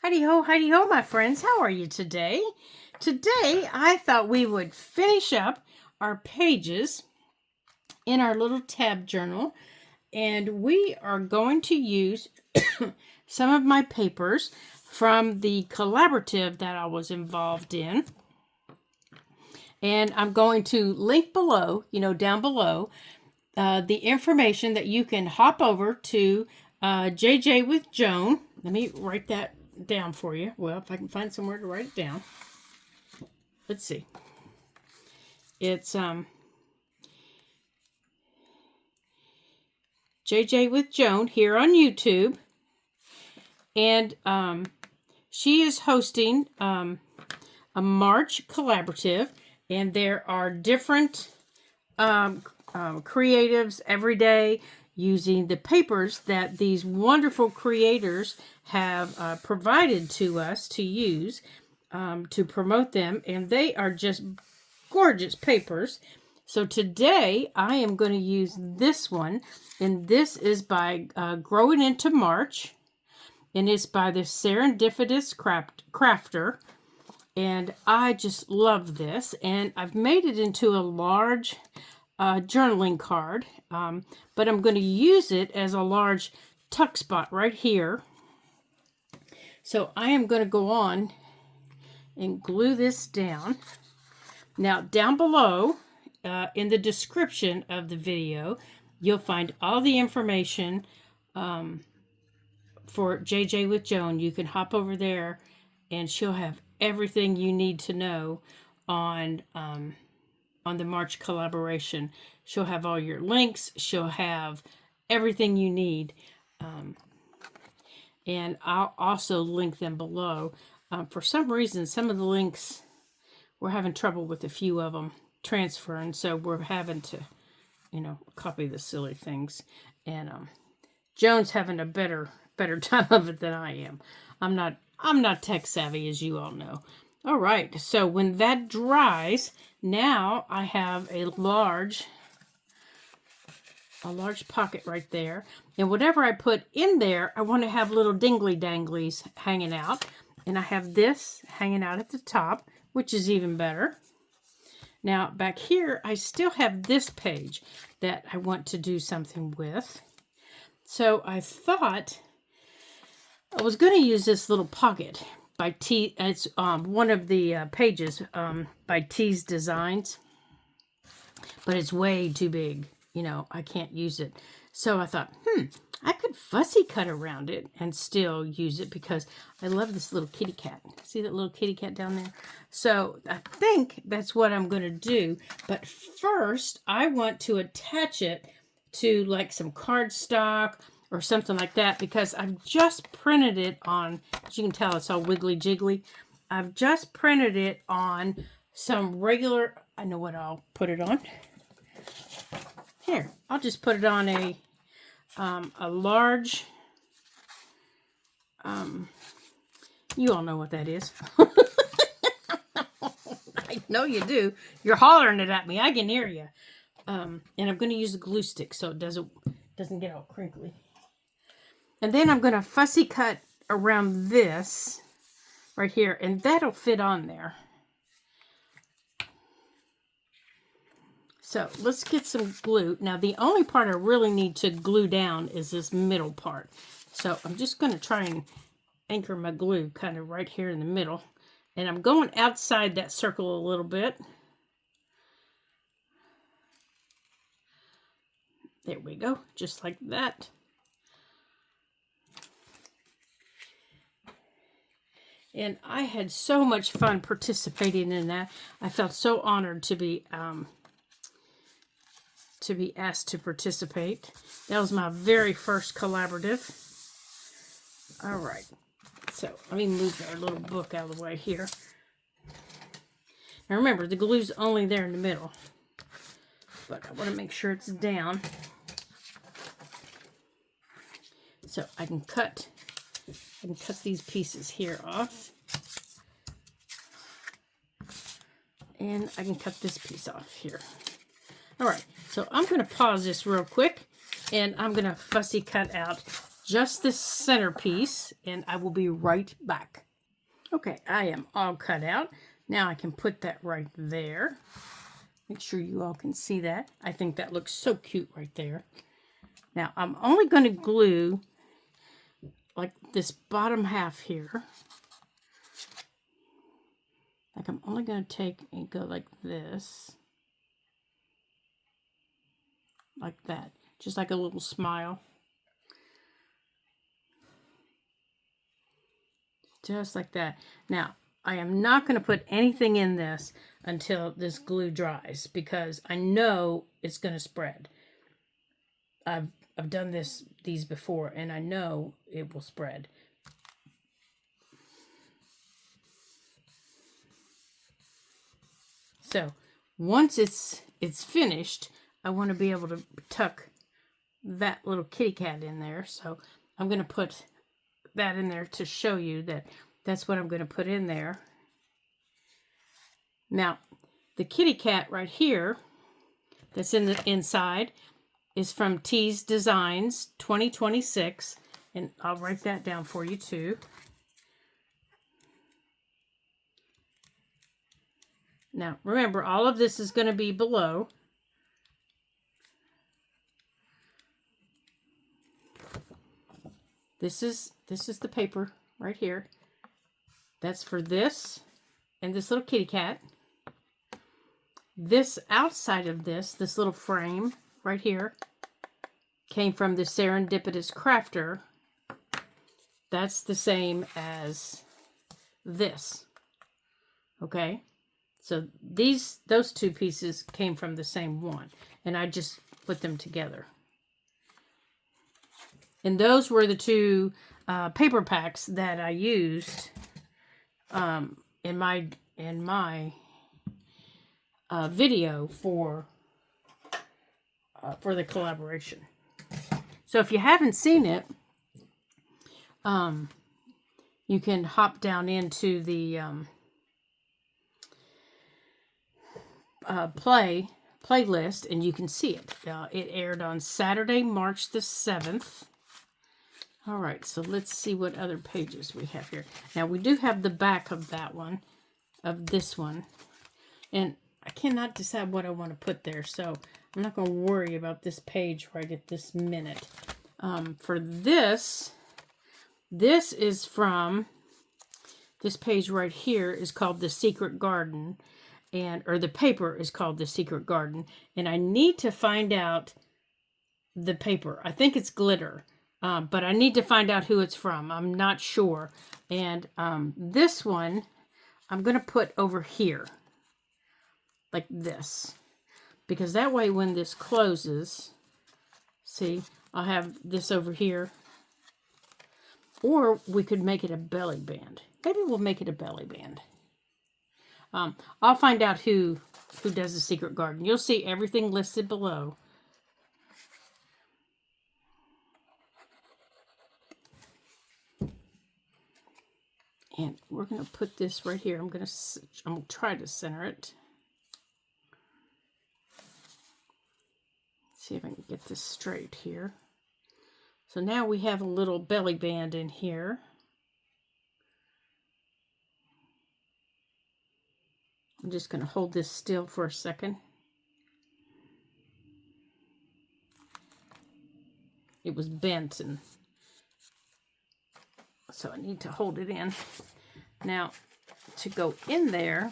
Heidi ho, my friends. How are you today? Today, I thought we would finish up our pages in our little tab journal, and we are going to use some of my papers from the collaborative that I was involved in. And I'm going to link below, down below, the information that you can hop over to JJ with Joan. Let me write that down for you. Well, if I can find somewhere to write it down. Let's see. It's JJ with Joan here on YouTube. And she is hosting a March collaborative. And there are different creatives every day using the papers that these wonderful creators have provided to us to use to promote them. And they are just gorgeous papers. So today I am going to use this one. And this is by Growing Into March. And it's by the Serendipitous Crafter. And I just love this. And I've made it into a large journaling card. But I'm going to use it as a large tuck spot right here. So I am going to go on and glue this down. Now down below in the description of the video, you'll find all the information for JJ with Joan. You can hop over there and she'll have everything you need to know on the March collaboration. She'll have all your links. She'll have everything you need. And I'll also link them below. For some reason, some of the links, we're having trouble with a few of them transferring. So we're having to, copy the silly things. And Joan's having a better time of it than I am. I'm not tech savvy, as you all know. All right, so when that dries, now I have a large pocket right there. And whatever I put in there, I want to have little dingly danglies hanging out. And I have this hanging out at the top, which is even better. Now, back here, I still have this page that I want to do something with. So I thought I was going to use this little pocket by T. It's one of the pages by T's Designs, but it's way too big. I can't use it. So I thought, I could fussy cut around it and still use it because I love this little kitty cat. See that little kitty cat down there? So I think that's what I'm going to do. But first, I want to attach it to like some cardstock or something like that, because I've just printed it on, as you can tell, it's all wiggly jiggly. I've just printed it on some regular, I know what I'll put it on. Here, I'll just put it on a large, you all know what that is. I know you do. You're hollering it at me. I can hear you. And I'm going to use a glue stick so it doesn't get all crinkly. And then I'm going to fussy cut around this right here, and that'll fit on there. So let's get some glue. Now, the only part I really need to glue down is this middle part. So I'm just going to try and anchor my glue kind of right here in the middle. And I'm going outside that circle a little bit. There we go, just like that. And I had so much fun participating in that. I felt so honored to be asked to participate. That was my very first collaborative. All right. So let me move our little book out of the way here. Now remember, the glue's only there in the middle. But I want to make sure it's down. So I can cut these pieces here off. And I can cut this piece off here. All right, so I'm going to pause this real quick, and I'm going to fussy cut out just this centerpiece, and I will be right back. Okay, I am all cut out. Now I can put that right there. Make sure you all can see that. I think that looks so cute right there. Now I'm only going to glue like this bottom half here. Like I'm only going to take and go like this. Like that. Just like a little smile. Just like that. Now, I am not going to put anything in this until this glue dries because I know it's going to spread. I've done these before and I know it will spread. So, once it's finished, I want to be able to tuck that little kitty cat in there. So, I'm going to put that in there to show you that that's what I'm going to put in there. Now, the kitty cat right here that's in the inside is from Tease Designs 2026, and I'll write that down for you too. Now, remember, all of this is going to be below. This is the paper right here. That's for this and this little kitty cat. This outside of this little frame right here came from the Serendipitous Crafter. That's the same as this. Okay? So those two pieces came from the same one, and I just put them together. And those were the two paper packs that I used in my video for the collaboration. So if you haven't seen it, you can hop down into the playlist and you can see it. It aired on Saturday, March the 7th. All right, so let's see what other pages we have here. Now, we do have the back of that one, of this one. And I cannot decide what I want to put there, so I'm not going to worry about this page right at this minute. For this is from, this page right here is called The Secret Garden, or the paper is called The Secret Garden, and I need to find out the paper. I think it's glitter. But I need to find out who it's from. I'm not sure. And this one, I'm going to put over here. Like this. Because that way when this closes, see, I'll have this over here. Or we could make it a belly band. Maybe we'll make it a belly band. I'll find out who does The Secret Garden. You'll see everything listed below. And we're going to put this right here. I'm going to try to center it. See if I can get this straight here. So now we have a little belly band in here. I'm just going to hold this still for a second. It was bent, and so I need to hold it in. Now, to go in there,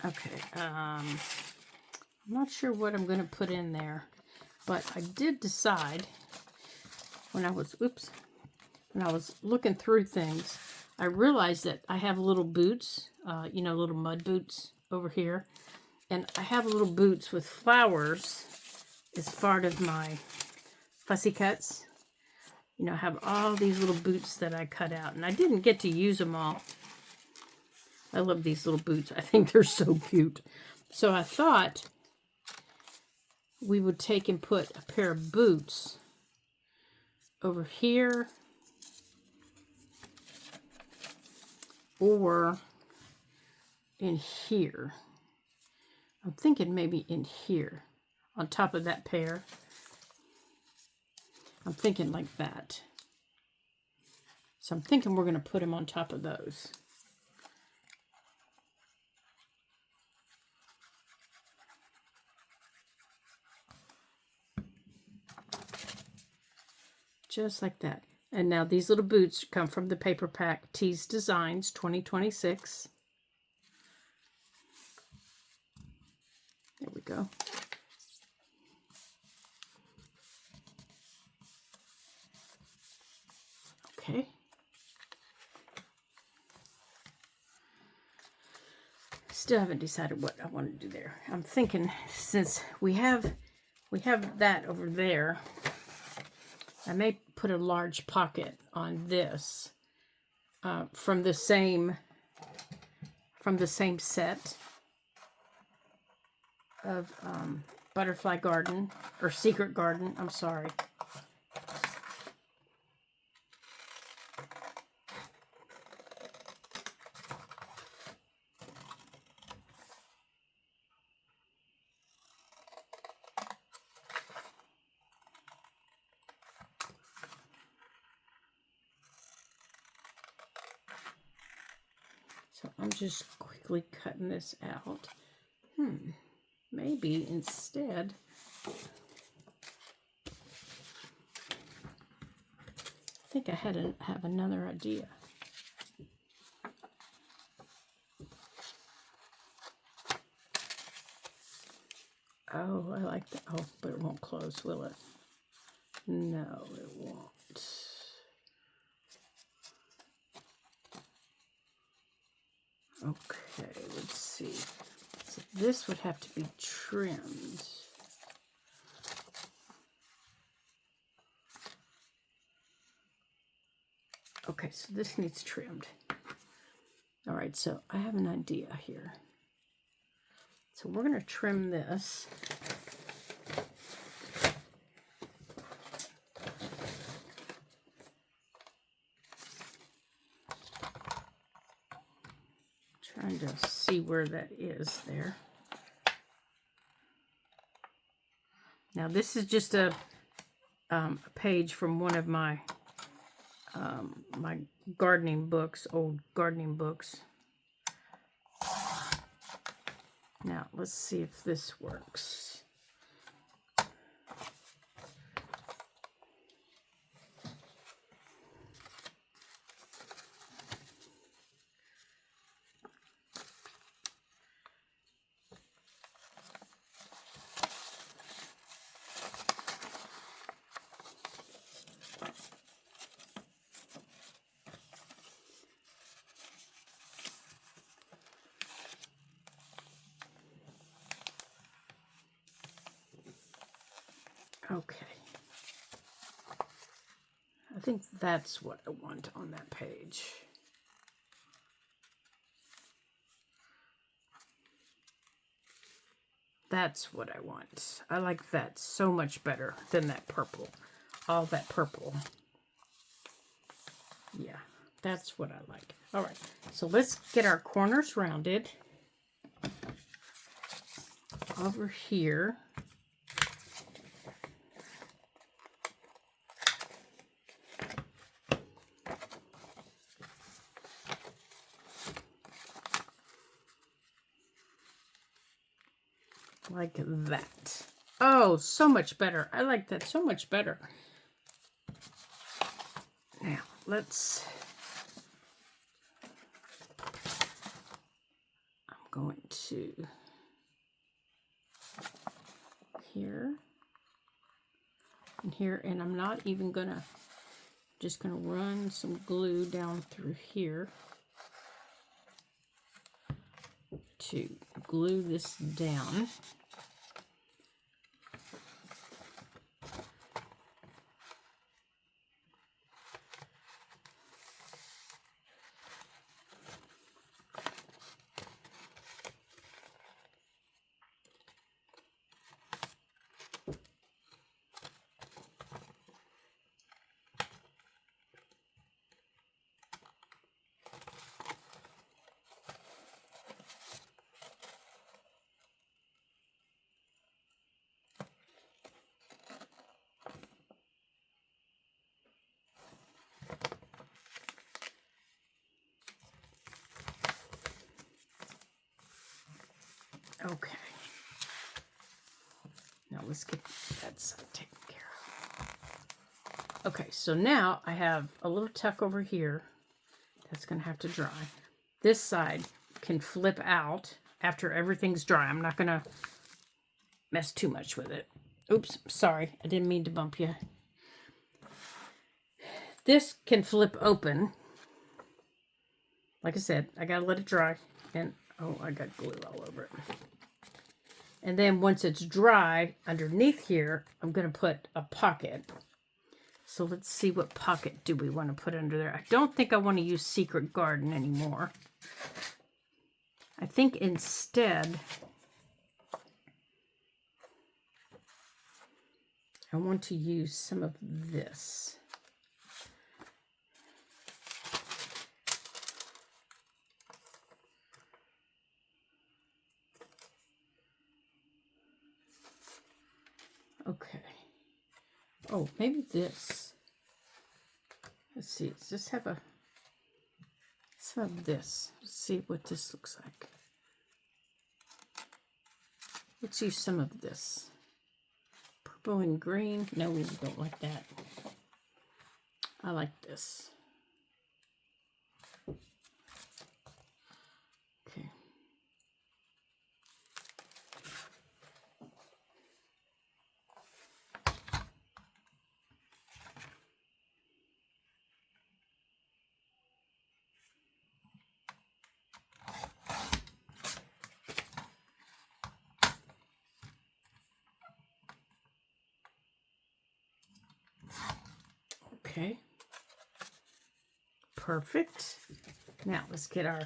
okay, I'm not sure what I'm going to put in there, but I did decide when I was looking through things, I realized that I have little boots, little mud boots over here, and I have little boots with flowers as part of my fussy cuts. I have all these little boots that I cut out, and I didn't get to use them all. I love these little boots. I think they're so cute. So I thought we would take and put a pair of boots over here or in here. I'm thinking maybe in here, on top of that pear. I'm thinking like that. So I'm thinking we're going to put them on top of those. Just like that. And now these little boots come from the paper pack Tease Designs 2026. There we go. Okay. Still haven't decided what I want to do there. I'm thinking since we have that over there, I may put a large pocket on this from the same set of Butterfly Garden or Secret Garden. I'm sorry. So I'm just quickly cutting this out. Maybe instead, I think I have another idea. Oh, I like that. Oh, but it won't close, will it? No, it won't. Okay, let's see. So this would have to be trimmed. Okay, so this needs trimmed. All right, so I have an idea here. So we're going to trim this. Trying to see where that is there. Now this is just a page from one of my my gardening books, old gardening books. Now let's see if this works. Okay. I think that's what I want on that page. That's what I want. I like that so much better than that purple. All that purple. Yeah, that's what I like. All right, so let's get our corners rounded. Over here. Like that. Oh, so much better. I like that so much better. Now, let's... I'm going to... Here. And here. And I'm not even going to... Just going to run some glue down through here to glue this down. Okay. Now let's get that side taken care of. Okay, so now I have a little tuck over here. That's going to have to dry. This side can flip out after everything's dry. I'm not going to mess too much with it. Oops, sorry. I didn't mean to bump you. This can flip open. Like I said, I got to let it dry. And, oh, I got glue all over it. And then once it's dry, underneath here, I'm going to put a pocket. So let's see what pocket do we want to put under there. I don't think I want to use Secret Garden anymore. I think instead, I want to use some of this. Okay. Oh, maybe this. Let's see. Does this have a... Let's have this. Let's see what this looks like. Let's use some of this. Purple and green. No, we don't like that. I like this. Okay. Okay. Perfect. Now let's get our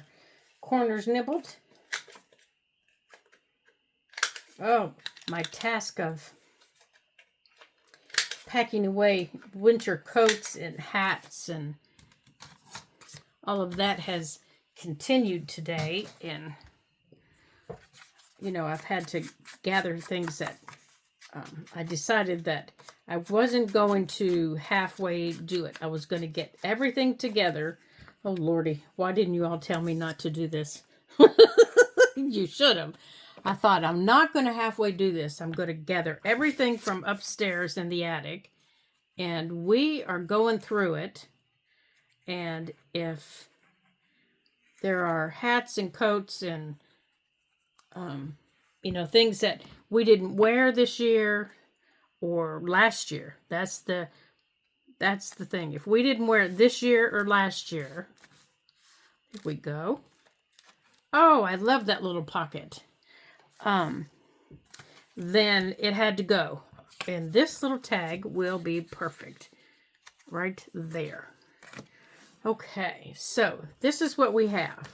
corners nibbled. Oh, my task of packing away winter coats and hats and all of that has continued today. And, you know, I've had to gather things that I decided that I wasn't going to halfway do it. I was going to get everything together. Oh, Lordy, why didn't you all tell me not to do this? You should have. I thought, I'm not going to halfway do this. I'm going to gather everything from upstairs in the attic. And we are going through it. And if there are hats and coats and, you know, things that we didn't wear this year or last year. That's the thing. If we didn't wear it this year or last year, here we go. Oh, I love that little pocket. Then it had to go. And this little tag will be perfect. Right there. Okay, so this is what we have.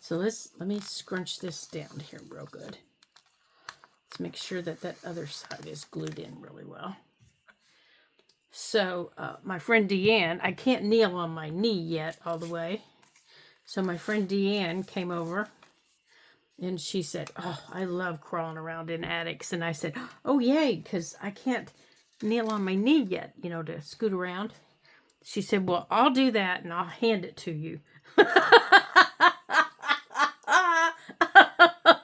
So let me scrunch this down here real good. Let's make sure that that other side is glued in really well. So my friend Deanne, I can't kneel on my knee yet all the way. So my friend Deanne came over and she said, oh, I love crawling around in attics. And I said, oh, yay, because I can't kneel on my knee yet, you know, to scoot around. She said, well, I'll do that and I'll hand it to you.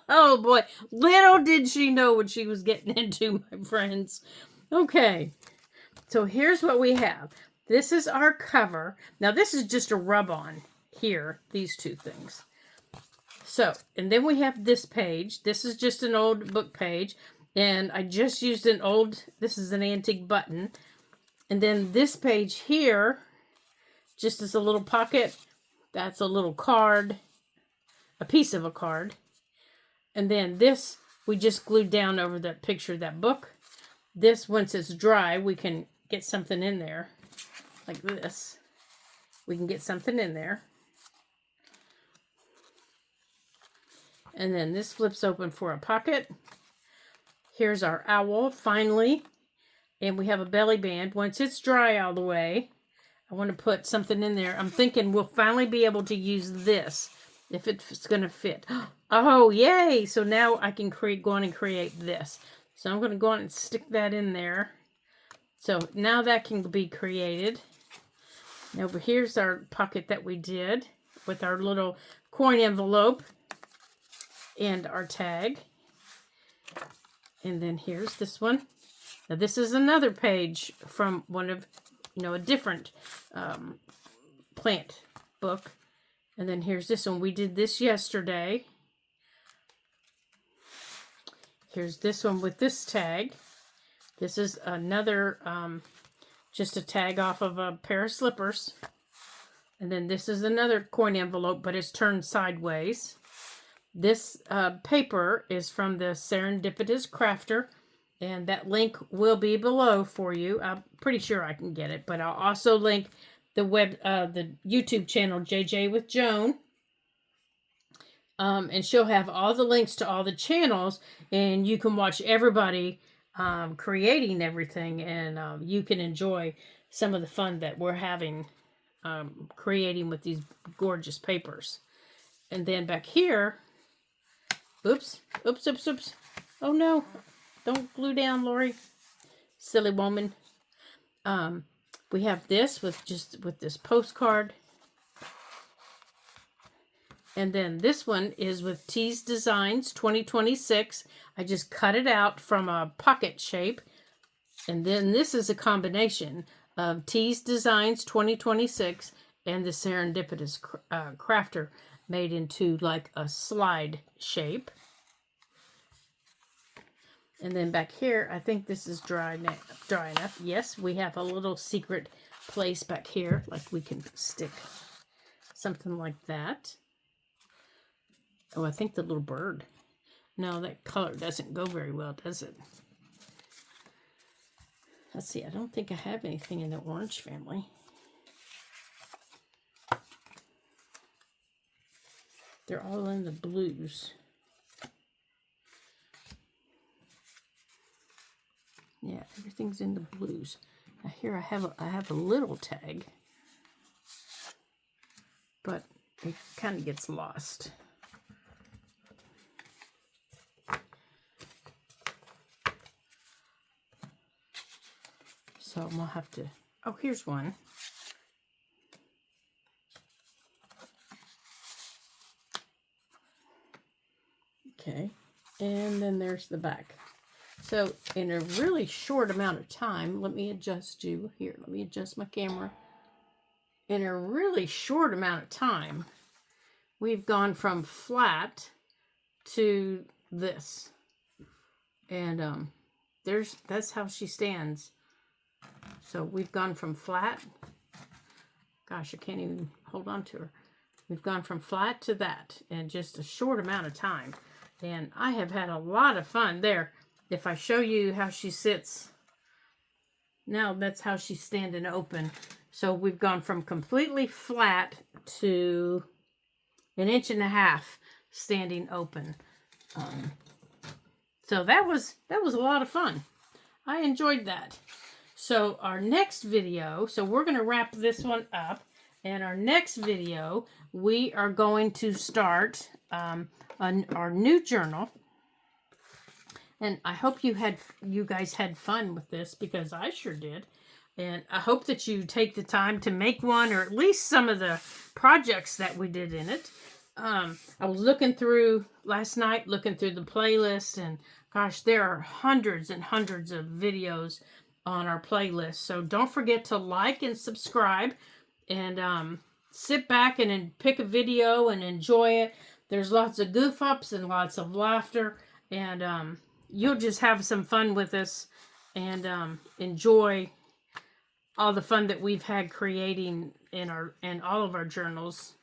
Oh, boy. Little did she know what she was getting into, my friends. Okay. So here's what we have. This is our cover. Now, this is just a rub-on here, these two things. So, and then we have this page. This is just an old book page. And I just used an old, this is an antique button. And then this page here, just as a little pocket, that's a little card, a piece of a card. And then this, we just glued down over that picture of that book. This, once it's dry, we can get something in there, like this. We can get something in there. And then this flips open for a pocket. Here's our owl, finally. And we have a belly band. Once it's dry all the way, I want to put something in there. I'm thinking we'll finally be able to use this if it's going to fit. Oh, yay! So now I can go on and create this. So I'm going to go on and stick that in there. So now that can be created. Now over here's our pocket that we did with our little coin envelope and our tag. And then here's this one. Now this is another page from one of, a different plant book. And then here's this one. We did this yesterday. Here's this one with this tag. This is another, just a tag off of a pair of slippers. And then this is another coin envelope, but it's turned sideways. This paper is from the Serendipitous Crafter, and that link will be below for you. I'm pretty sure I can get it, but I'll also link the the YouTube channel JJ with Joan, and she'll have all the links to all the channels, and you can watch everybody creating everything, and you can enjoy some of the fun that we're having creating with these gorgeous papers. And then back here, oops. Oh no, don't glue down, Lori. Silly woman. We have this with this postcard. And then this one is with Tease Designs 2026. I just cut it out from a pocket shape. And then this is a combination of Tease Designs 2026 and the Serendipitous Crafter made into like a slide shape. And then back here, I think this is dry enough. Yes, we have a little secret place back here, like we can stick something like that. Oh, I think the little bird. No, that color doesn't go very well, does it? Let's see, I don't think I have anything in the orange family. They're all in the blues. Yeah, everything's in the blues. Now here I have a little tag, but it kind of gets lost. So I'm gonna have to. Oh, here's one. Okay, and then there's the back. So in a really short amount of time, let me adjust you here. Let me adjust my camera. In a really short amount of time, we've gone from flat to this. And that's how she stands. So we've gone from flat. Gosh, I can't even hold on to her. We've gone from flat to that in just a short amount of time. And I have had a lot of fun there. If I show you how she sits, now that's how she's standing open. So we've gone from completely flat to 1.5 inches standing open. So that was a lot of fun. I enjoyed that. So our next video, so we're going to wrap this one up. And our next video, we are going to start our new journal. And I hope you guys had fun with this, because I sure did. And I hope that you take the time to make one, or at least some of the projects that we did in it. I was looking through last night, looking through the playlist, and gosh, there are hundreds and hundreds of videos on our playlist. So don't forget to like and subscribe, and sit back and pick a video and enjoy it. There's lots of goof ups and lots of laughter, and you'll just have some fun with us, and enjoy all the fun that we've had creating in all of our journals,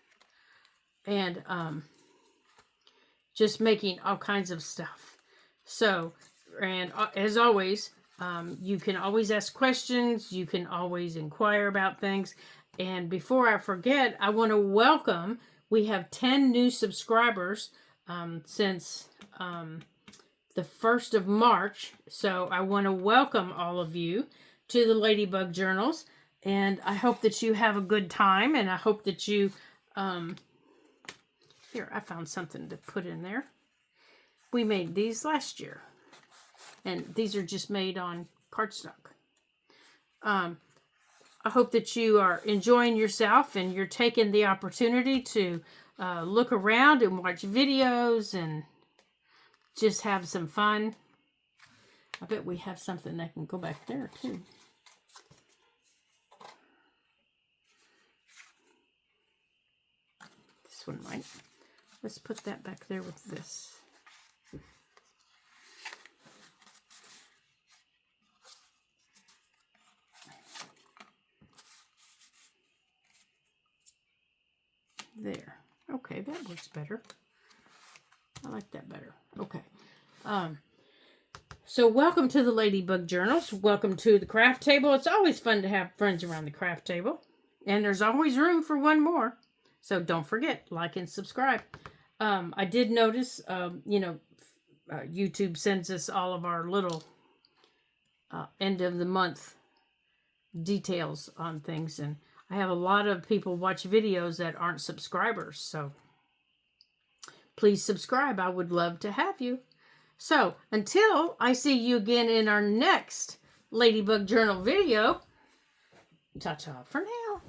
and just making all kinds of stuff. So, and as always, you can always ask questions. You can always inquire about things. And before I forget, I want to welcome, we have 10 new subscribers since the 1st of March. So I want to welcome all of you to the Ladybug Journals. And I hope that you have a good time. And I hope that you, here, I found something to put in there. We made these last year. And these are just made on cardstock. I hope that you are enjoying yourself, and you're taking the opportunity to look around and watch videos and just have some fun. I bet we have something that can go back there too. This one might. Let's put that back there with this. There. Okay, that works better. I like that better. Okay. So welcome to the Ladybug Journals. Welcome to the craft table. It's always fun to have friends around the craft table. And there's always room for one more. So don't forget, like and subscribe. I did notice, YouTube sends us all of our little end of the month details on things. And I have a lot of people watch videos that aren't subscribers. So please subscribe. I would love to have you. So until I see you again in our next Ladybug Journal video, ta-ta for now.